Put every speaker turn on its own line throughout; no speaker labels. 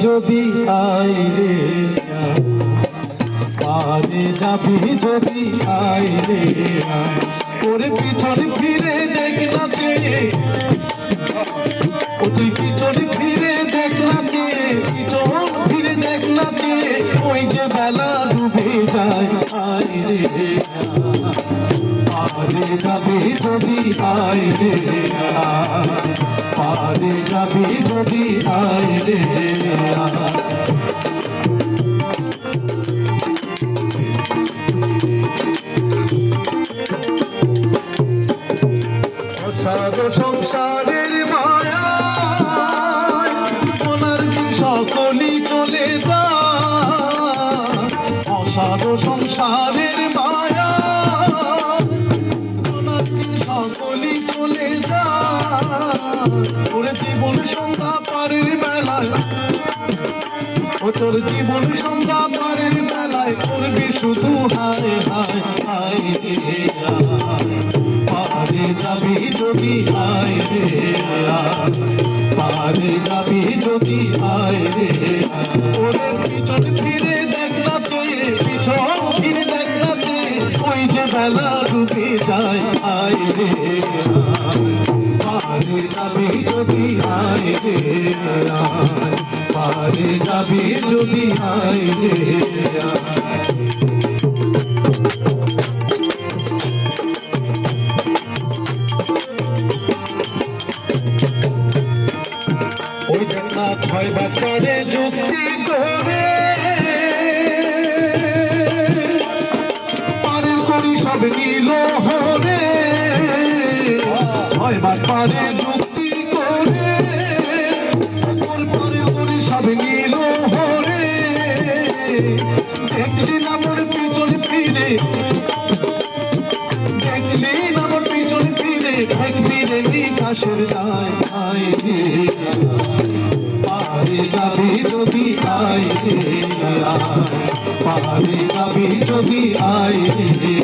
যদি আয় রে পারে যাবি যদি আয় রে ওরে পিছন ফিরে দেখ না চেয়ে ও তুই পিছন ফিরে দেখ না চেয়ে পিছন ফিরে দেখ না চেয়ে ওই যে বেলা ডুবে যায় আয় রে পারে যাবি যদি আয় রে পারে যাবি যদি আয় রে সংসারের মায়া ওনার কি সকলি চলে যায় অসাধ সংসারের মায়া ওনার কি সকলি চলে যায় ওরে জীবন সন্ধ্যা পারের বেলায় ও তোর জীবন সন্ধ্যা পারের বেলায় করবি শুধু হায় হায় হায় রে পারে যাবি যদি আয় রে পারে যাবি যদি আয় রে ওরে পিছন ফিরে দেখ না চেয়ে পিছন ফিরে দেখ না চেয়ে ওই যে বেলা ডুবে যায় আয় রে পারে যাবি যদি আয় রে পারে যাবি যদি আয় রে ওই দেখা 6 বছরে যুক্তি করে পারের করি সব নিল হরে 6 বছরে যুক্তি করে পারের করি সব নিল হরে দেখলি না মোর পিছন ফিরে দেখলি না মোর পিছন ফিরে দেখবি রে বিকাশের যায় আয় রে পারে যাবি যদি আয় রে পারে যাবি যদি আয় রে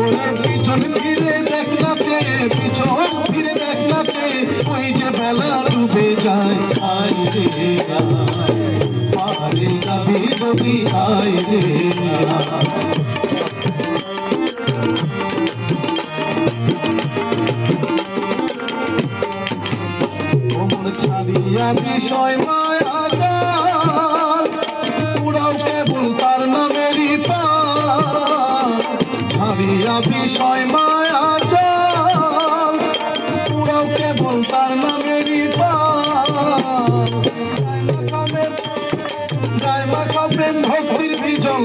ওরে পিছন ফিরে দেখ না চেয়ে পিছন ফিরে দেখ না চেয়ে ওই যে বেলা ডুবে যায় আয় রে পারে যাবি যদি আয় রে ছাড়িয়া বিষয় মায়া জাল পুরাও কেবল তার নামেরই পাল ছাড়িয়া বিষয় মায়া জাল পুরাও কেবল তার নামেরই পাল গায় মাখা প্রেম ভক্তির বিজল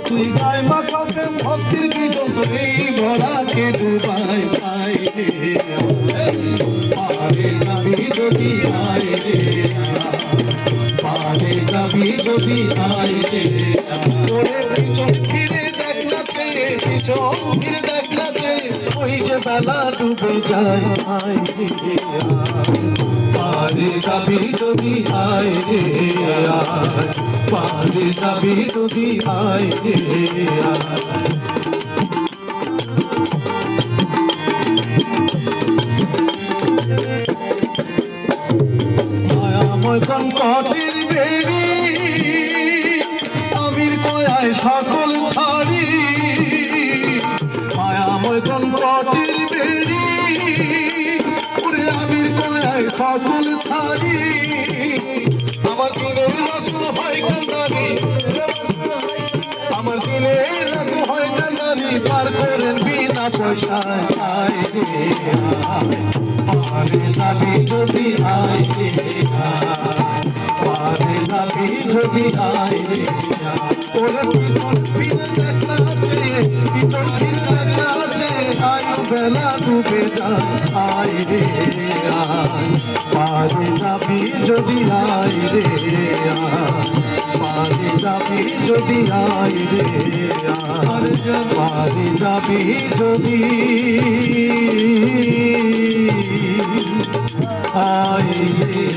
তুই গায় মাখা প্রেম ভক্তির বিজল তোর এই ভরাকে ডুবাই পাই পারে যাবি যদি আয় রে পারে যাবি যদি আয় রে তোরে পিছন ফিরে দেখ না চেয়ে পিছন ফিরে দেখ না চেয়ে ওই যে বেলা ডুবে যায় আয় রে পারে যাবি যদি আয় রে পারে যাবি যদি আয় রে মায়াময় কঙ্কটের বেরি আমির কয়ায় সকল ছাড়ি মায়াময় কঙ্কটের বেরি ওরে আমির কয়ায় সকল ছাড়ি আমার দিনের রসুল হয় কান্দানি আমার দিনের রসুল হয় কান্দানি পার করেন বিনা পয়সায় আয় রে পারে যাবি যদি আয় রে পারে যাবি যদি আয় রে ওরে পিছন ফিরে দেখ না চেয়ে পিছন ফিরে দেখ না চেয়ে আয়ু বেলা ডুবে যায় আয় রে পারে যাবি যদি আয় রে পারে যাবি যদি আয় রে পারে যাবি যদি আয় রে